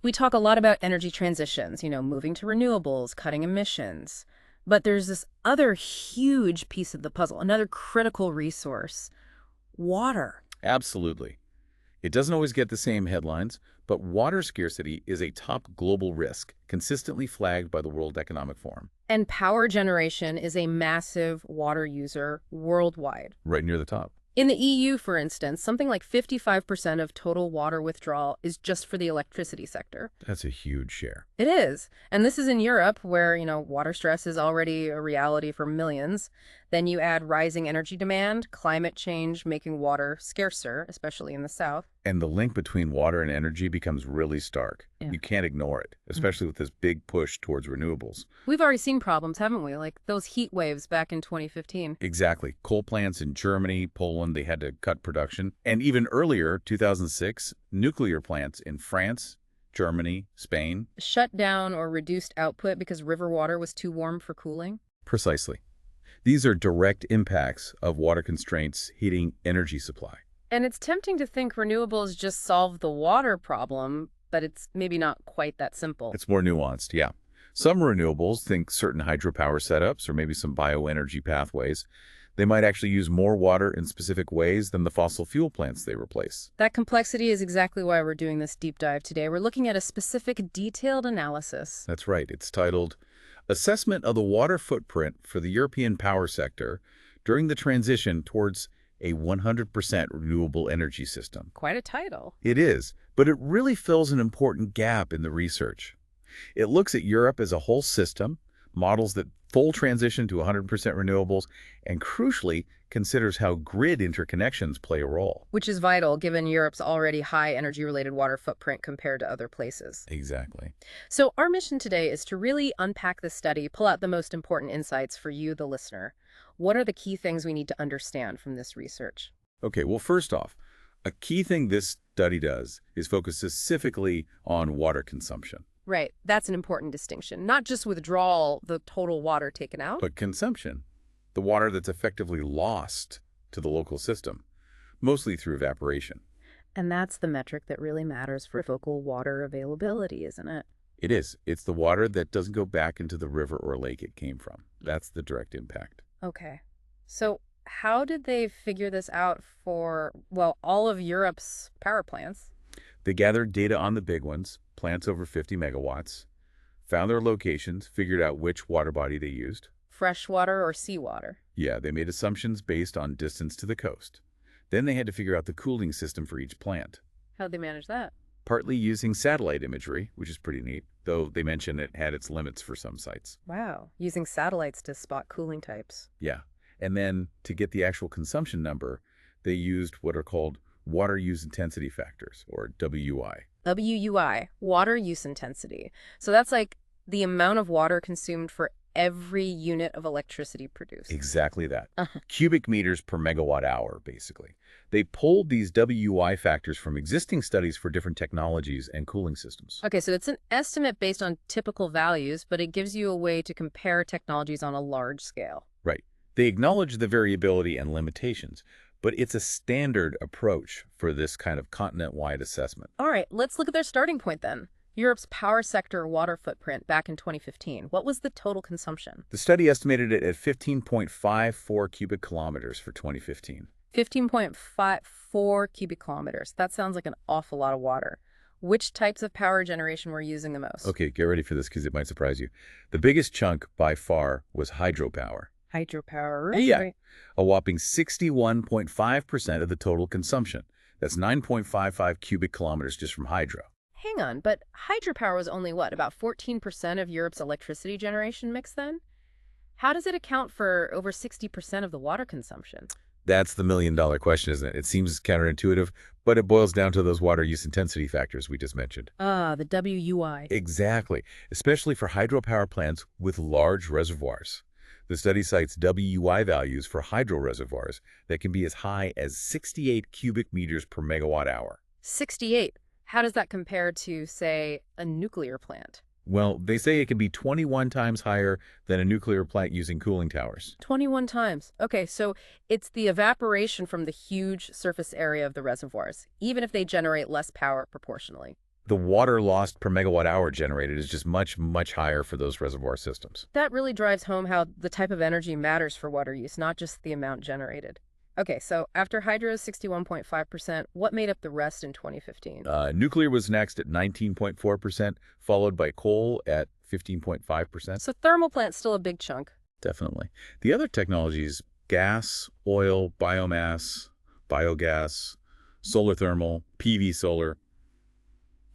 We talk a lot about energy transitions, moving to renewables, cutting emissions. But there's this other huge piece of the puzzle, another critical resource, water. Absolutely. It doesn't always get the same headlines, but water scarcity is a top global risk, consistently flagged by the World Economic Forum. And power generation is a massive water user worldwide. Right near the top. In the EU, for instance, something like 55% of total water withdrawal is just for the electricity sector. That's a huge share. It is. And this is in Europe where, water stress is already a reality for millions. Then you add rising energy demand, climate change making water scarcer, especially in the south. And the link between water and energy becomes really stark. Yeah. You can't ignore it, especially with this big push towards renewables. We've already seen problems, haven't we? Like those heat waves back in 2015. Exactly. Coal plants in Germany, Poland, they had to cut production. And even earlier, 2006, nuclear plants in France, Germany, Spain. Shut down or reduced output because river water was too warm for cooling? Precisely. These are direct impacts of water constraints hitting energy supply. And it's tempting to think renewables just solve the water problem, but it's maybe not quite that simple. It's more nuanced, yeah. Some renewables, think certain hydropower setups or maybe some bioenergy pathways, they might actually use more water in specific ways than the fossil fuel plants they replace. That complexity is exactly why we're doing this deep dive today. We're looking at a specific detailed analysis. That's right. It's titled Assessment of the Water Footprint for the European Power Sector During the Transition Towards a 100% Renewable Energy System. Quite a title. It is, but it really fills an important gap in the research. It looks at Europe as a whole system, models that full transition to 100% renewables, and crucially, considers how grid interconnections play a role. Which is vital given Europe's already high energy-related water footprint compared to other places. Exactly. So our mission today is to really unpack this study, pull out the most important insights for you, the listener. What are the key things we need to understand from this research? Okay, well, first off, a key thing this study does is focus specifically on water consumption. Right. That's an important distinction. Not just withdrawal, the total water taken out. But consumption, the water that's effectively lost to the local system, mostly through evaporation. And that's the metric that really matters for local water availability, isn't it? It is. It's the water that doesn't go back into the river or lake it came from. That's the direct impact. Okay. So how did they figure this out for, well, all of Europe's power plants? They gathered data on the big ones, plants over 50 megawatts, found their locations, figured out which water body they used. Freshwater or seawater? Yeah, they made assumptions based on distance to the coast. Then they had to figure out the cooling system for each plant. How'd they manage that? Partly using satellite imagery, which is pretty neat, though they mentioned it had its limits for some sites. Wow. Using satellites to spot cooling types. Yeah. And then to get the actual consumption number, they used what are called water use intensity factors, or WUI. WUI, water use intensity. So that's like the amount of water consumed for every unit of electricity produced. Exactly that. Uh-huh. Cubic meters per megawatt hour, basically. They pulled these WUI factors from existing studies for different technologies and cooling systems. Okay, so it's an estimate based on typical values, but it gives you a way to compare technologies on a large scale. Right. They acknowledge the variability and limitations, but it's a standard approach for this kind of continent-wide assessment. All right, let's look at their starting point then. Europe's power sector water footprint back in 2015. What was the total consumption? The study estimated it at 15.54 cubic kilometers for 2015. 15.54 cubic kilometers. That sounds like an awful lot of water. Which types of power generation were using the most? Okay, get ready for this because it might surprise you. The biggest chunk by far was hydropower. Hydropower. Yeah, Right. a whopping 61.5% of the total consumption. That's 9.55 cubic kilometers just from hydro. Hang on, but hydropower was only what, about 14% of Europe's electricity generation mix then? How does it account for over 60% of the water consumption? That's the million-dollar question, isn't it? It seems counterintuitive, but it boils down to those water use intensity factors we just mentioned. Ah, the WUI. Exactly, especially for hydropower plants with large reservoirs. The study cites WUI values for hydro reservoirs that can be as high as 68 cubic meters per megawatt hour. 68. How does that compare to, say, a nuclear plant? Well, they say it can be 21 times higher than a nuclear plant using cooling towers. 21 times. Okay, so it's the evaporation from the huge surface area of the reservoirs, even if they generate less power proportionally. The water lost per megawatt hour generated is just much, much higher for those reservoir systems. That really drives home how the type of energy matters for water use, not just the amount generated. Okay, so after hydro's 61.5%, what made up the rest in 2015? Nuclear was next at 19.4%, followed by coal at 15.5%. So thermal plant's still a big chunk. Definitely. The other technologies, gas, oil, biomass, biogas, solar thermal, PV solar,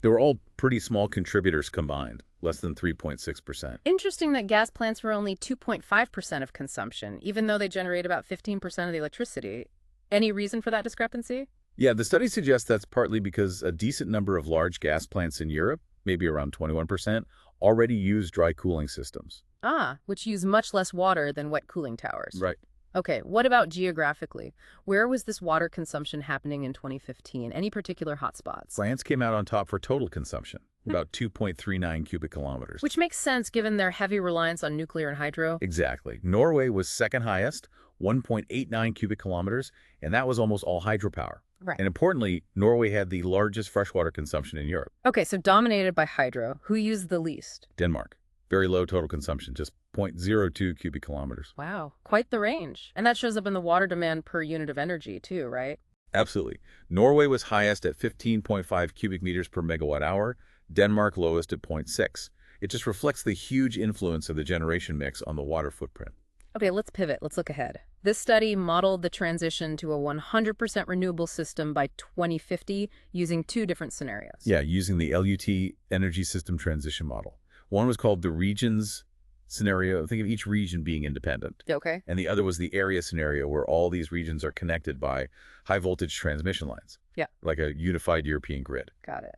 they were all pretty small contributors combined, less than 3.6%. Interesting that gas plants were only 2.5% of consumption, even though they generate about 15% of the electricity. Any reason for that discrepancy? Yeah, the study suggests that's partly because a decent number of large gas plants in Europe, maybe around 21%, already use dry cooling systems. Ah, which use much less water than wet cooling towers. Right. Okay, what about geographically? Where was this water consumption happening in 2015? Any particular hotspots? France came out on top for total consumption, about 2.39 cubic kilometers. Which makes sense given their heavy reliance on nuclear and hydro. Exactly. Norway was second highest, 1.89 cubic kilometers, and that was almost all hydropower. Right. And importantly, Norway had the largest freshwater consumption in Europe. Okay, so dominated by hydro. Who used the least? Denmark, very low total consumption, just 0.02 cubic kilometers. Wow, quite the range. And that shows up in the water demand per unit of energy too, right? Absolutely. Norway was highest at 15.5 cubic meters per megawatt hour, Denmark lowest at zero point 0.6. It just reflects the huge influence of the generation mix on the water footprint. Okay, let's pivot. Let's look ahead. This study modeled the transition to a 100% renewable system by 2050 using two different scenarios. Yeah, using the LUT Energy System Transition Model. One was called the regions scenario. Think of each region being independent. Okay. And the other was the area scenario where all these regions are connected by high voltage transmission lines. Yeah. Like a unified European grid. Got it.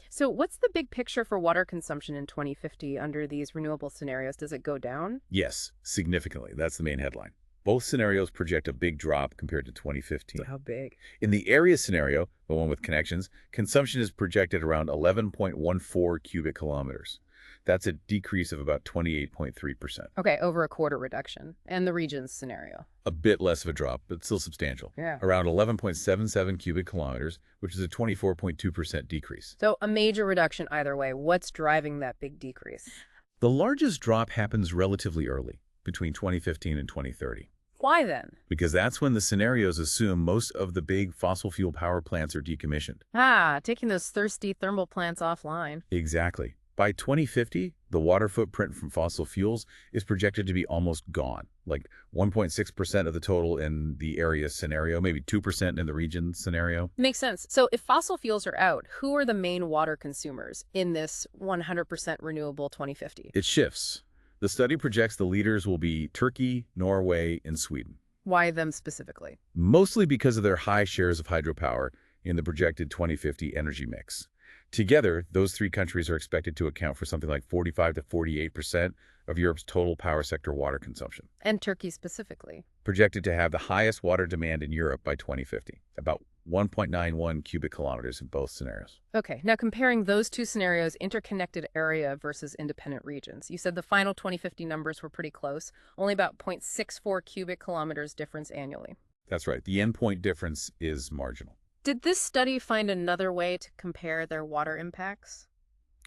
So what's the big picture for water consumption in 2050 under these renewable scenarios? Does it go down? Yes, significantly. That's the main headline. Both scenarios project a big drop compared to 2015. How big? In the area scenario, the one with connections, consumption is projected around 11.14 cubic kilometers. That's a decrease of about 28.3%. Okay, over a quarter reduction. And the regions scenario? A bit less of a drop, but still substantial. Yeah. Around 11.77 cubic kilometers, which is a 24.2% decrease. So a major reduction either way. What's driving that big decrease? The largest drop happens relatively early, between 2015 and 2030. Why then? Because that's when the scenarios assume most of the big fossil fuel power plants are decommissioned. Ah, taking those thirsty thermal plants offline. Exactly. By 2050, the water footprint from fossil fuels is projected to be almost gone, like 1.6% of the total in the area scenario, maybe 2% in the region scenario. Makes sense. So if fossil fuels are out, who are the main water consumers in this 100% renewable 2050? It shifts. The study projects the leaders will be Turkey, Norway, and Sweden. Why them specifically? Mostly because of their high shares of hydropower in the projected 2050 energy mix. Together, those three countries are expected to account for something like 45 to 48% of Europe's total power sector water consumption. And Turkey specifically. Projected to have the highest water demand in Europe by 2050, about 1.91 cubic kilometers in both scenarios. Okay, now comparing those two scenarios, interconnected area versus independent regions. You said the final 2050 numbers were pretty close, only about 0.64 cubic kilometers difference annually. That's right. The endpoint difference is marginal. Did this study find another way to compare their water impacts?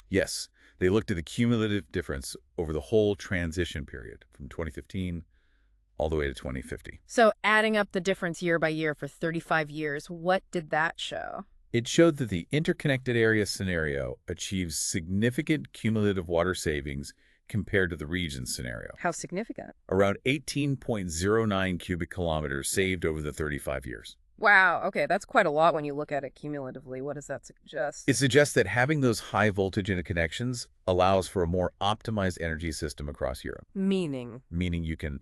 Yes, they looked at the cumulative difference over the whole transition period from 2015 all the way to 2050. So adding up the difference year by year for 35 years, what did that show? It showed that the interconnected area scenario achieves significant cumulative water savings compared to the region scenario. How significant? Around 18.09 cubic kilometers saved over the 35 years. Wow, okay, that's quite a lot when you look at it cumulatively. What does that suggest? It suggests that having those high voltage interconnections allows for a more optimized energy system across Europe. Meaning You can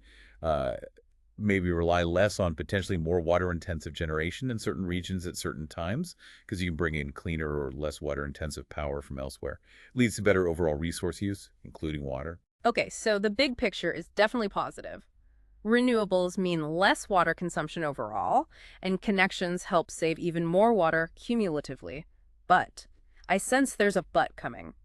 maybe rely less on potentially more water-intensive generation in certain regions at certain times because you can bring in cleaner or less water-intensive power from elsewhere. Leads to better overall resource use, including water. Okay, so the big picture is definitely positive. Renewables mean less water consumption overall, and connections help save even more water cumulatively. But I sense there's a but coming.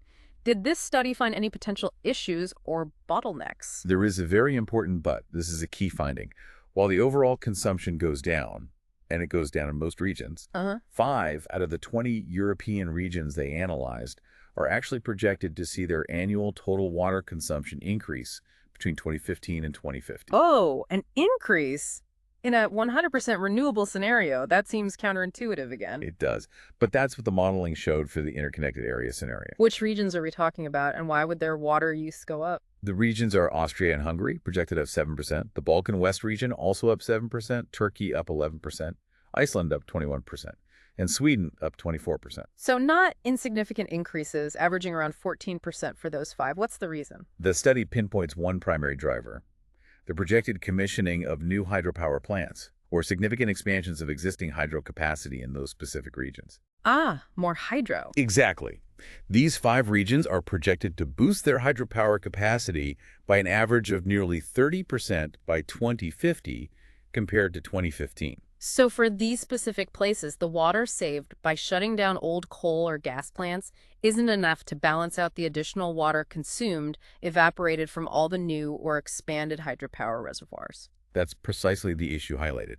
Did this study find any potential issues or bottlenecks? There is a very important but. This is a key finding. While the overall consumption goes down, and it goes down in most regions. Uh-huh. 5 out of the 20 European regions they analyzed are actually projected to see their annual total water consumption increase between 2015 and 2050. Oh, an increase in a 100% renewable scenario. That seems counterintuitive again. It does. But that's what the modeling showed for the interconnected area scenario. Which regions are we talking about, and why would their water use go up? The regions are Austria and Hungary, projected up 7%. The Balkan West region also up 7%. Turkey up 11%. Iceland up 21%. And Sweden up 24%. So not insignificant increases, averaging around 14% for those 5. What's the reason? The study pinpoints one primary driver: the projected commissioning of new hydropower plants, or significant expansions of existing hydro capacity in those specific regions. Ah, more hydro. Exactly. These 5 regions are projected to boost their hydropower capacity by an average of nearly 30% by 2050 compared to 2015. So for these specific places, the water saved by shutting down old coal or gas plants isn't enough to balance out the additional water consumed, evaporated from all the new or expanded hydropower reservoirs. That's precisely the issue highlighted.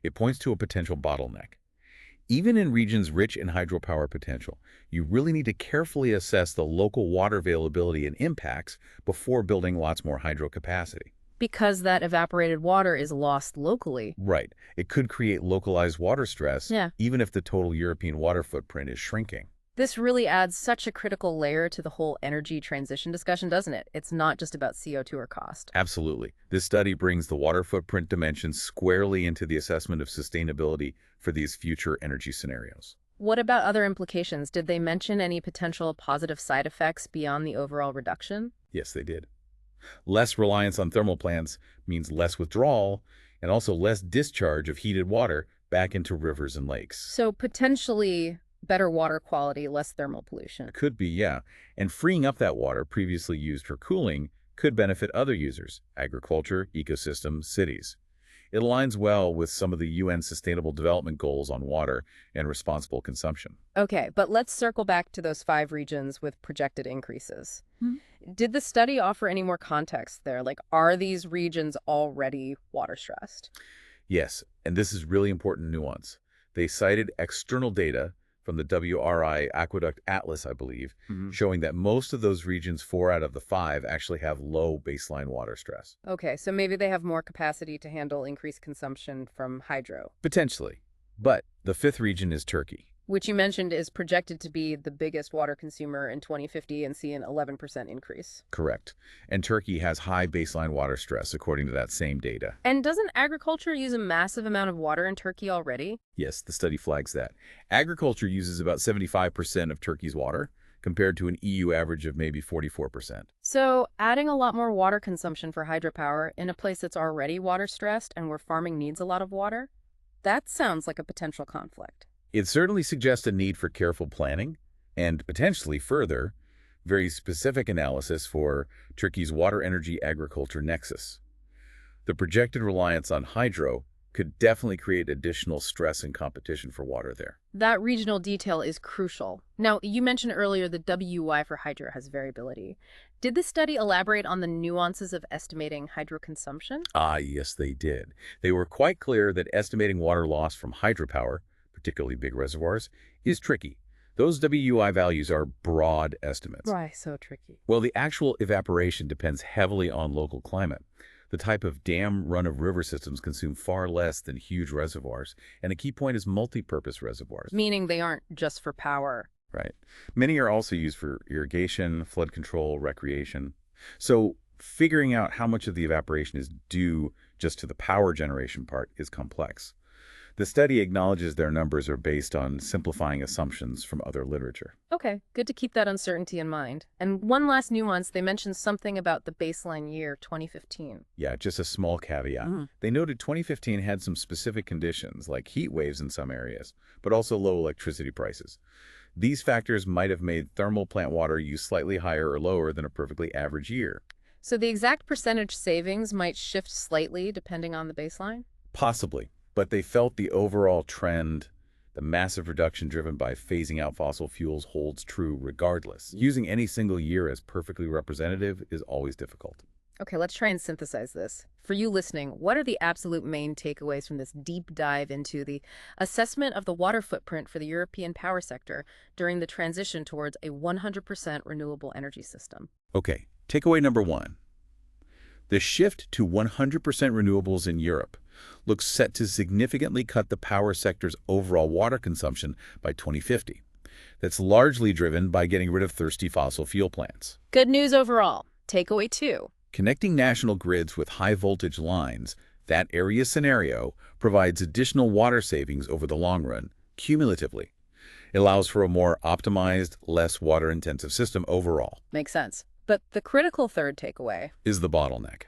It points to a potential bottleneck. Even in regions rich in hydropower potential, you really need to carefully assess the local water availability and impacts before building lots more hydro capacity. Because that evaporated water is lost locally. Right. It could create localized water stress, Yeah. even if the total European water footprint is shrinking. This really adds such a critical layer to the whole energy transition discussion, doesn't it? It's not just about CO2 or cost. Absolutely. This study brings the water footprint dimension squarely into the assessment of sustainability for these future energy scenarios. What about other implications? Did they mention any potential positive side effects beyond the overall reduction? Yes, they did. Less reliance on thermal plants means less withdrawal and also less discharge of heated water back into rivers and lakes. So potentially better water quality, less thermal pollution. Could be, yeah. And freeing up that water previously used for cooling could benefit other users: agriculture, ecosystems, cities. It aligns well with some of the UN Sustainable Development Goals on water and responsible consumption. Okay, but let's circle back to those 5 regions with projected increases. Did the study offer any more context there? Like, are these regions already water stressed? Yes, and this is really important nuance. They cited external data from the WRI Aqueduct Atlas, I believe, showing that most of those regions, 4 out of the 5, actually have low baseline water stress. Okay, so maybe they have more capacity to handle increased consumption from hydro, Potentially. But the 5th region is Turkey. which you mentioned is projected to be the biggest water consumer in 2050 and see an 11% increase. Correct. And Turkey has high baseline water stress, according to that same data. And doesn't agriculture use a massive amount of water in Turkey already? Yes, the study flags that. Agriculture uses about 75% of Turkey's water, compared to an EU average of maybe 44%. So adding a lot more water consumption for hydropower in a place that's already water stressed and where farming needs a lot of water, that sounds like a potential conflict. It certainly suggests a need for careful planning and potentially further, very specific analysis for Turkey's water-energy agriculture nexus. The projected reliance on hydro could definitely create additional stress and competition for water there. That regional detail is crucial. Now, you mentioned earlier the WUI for hydro has variability. Did the study elaborate on the nuances of estimating hydro consumption? Ah, yes, they did. They were quite clear that estimating water loss from hydropower, particularly big reservoirs, is tricky. Those WUI values are broad estimates. Why so tricky? Well, the actual evaporation depends heavily on local climate. The type of dam run-of-river systems consume far less than huge reservoirs, and a key point is multi-purpose reservoirs. Meaning they aren't just for power. Right. Many are also used for irrigation, flood control, recreation. So figuring out how much of the evaporation is due just to the power generation part is complex. The study acknowledges their numbers are based on simplifying assumptions from other literature. Okay, good to keep that uncertainty in mind. And one last nuance, they mentioned something about the baseline year, 2015. Yeah, just a small caveat. They noted 2015 had some specific conditions, like heat waves in some areas, but also low electricity prices. These factors might have made thermal plant water use slightly higher or lower than a perfectly average year. So the exact percentage savings might shift slightly depending on the baseline? Possibly. But they felt the overall trend, the massive reduction driven by phasing out fossil fuels, holds true regardless. Using any single year as perfectly representative is always difficult. Okay, let's try and synthesize this. For you listening, what are the absolute main takeaways from this deep dive into the assessment of the water footprint for the European power sector during the transition towards a 100% renewable energy system? Okay, takeaway number one. The shift to 100% renewables in Europe looks set to significantly cut the power sector's overall water consumption by 2050. That's largely driven by getting rid of thirsty fossil fuel plants. Good news overall. Takeaway two. Connecting national grids with high-voltage lines, that area scenario provides additional water savings over the long run, cumulatively. It allows for a more optimized, less water-intensive system overall. Makes sense. But the critical third takeaway. Is the bottleneck.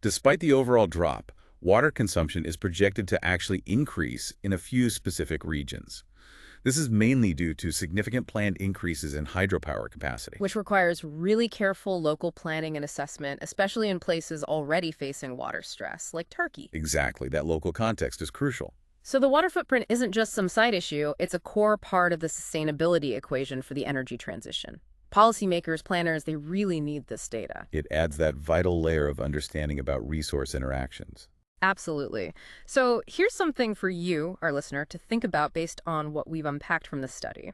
Despite the overall drop, water consumption is projected to actually increase in a few specific regions. This is mainly due to significant planned increases in hydropower capacity. Which requires really careful local planning and assessment, especially in places already facing water stress, like Turkey. Exactly, that local context is crucial. So the water footprint isn't just some side issue, it's a core part of the sustainability equation for the energy transition. Policymakers, planners, they really need this data. It adds that vital layer of understanding about resource interactions. Absolutely. So here's something for you, our listener, to think about based on what we've unpacked from this study.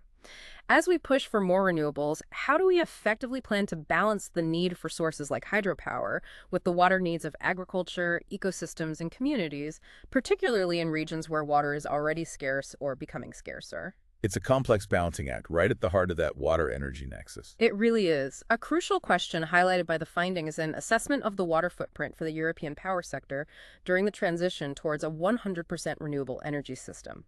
As we push for more renewables, how do we effectively plan to balance the need for sources like hydropower with the water needs of agriculture, ecosystems, and communities, particularly in regions where water is already scarce or becoming scarcer? It's a complex balancing act right at the heart of that water-energy nexus. It really is. A crucial question highlighted by the findings in assessment of the water footprint for the European power sector during the transition towards a 100% renewable energy system.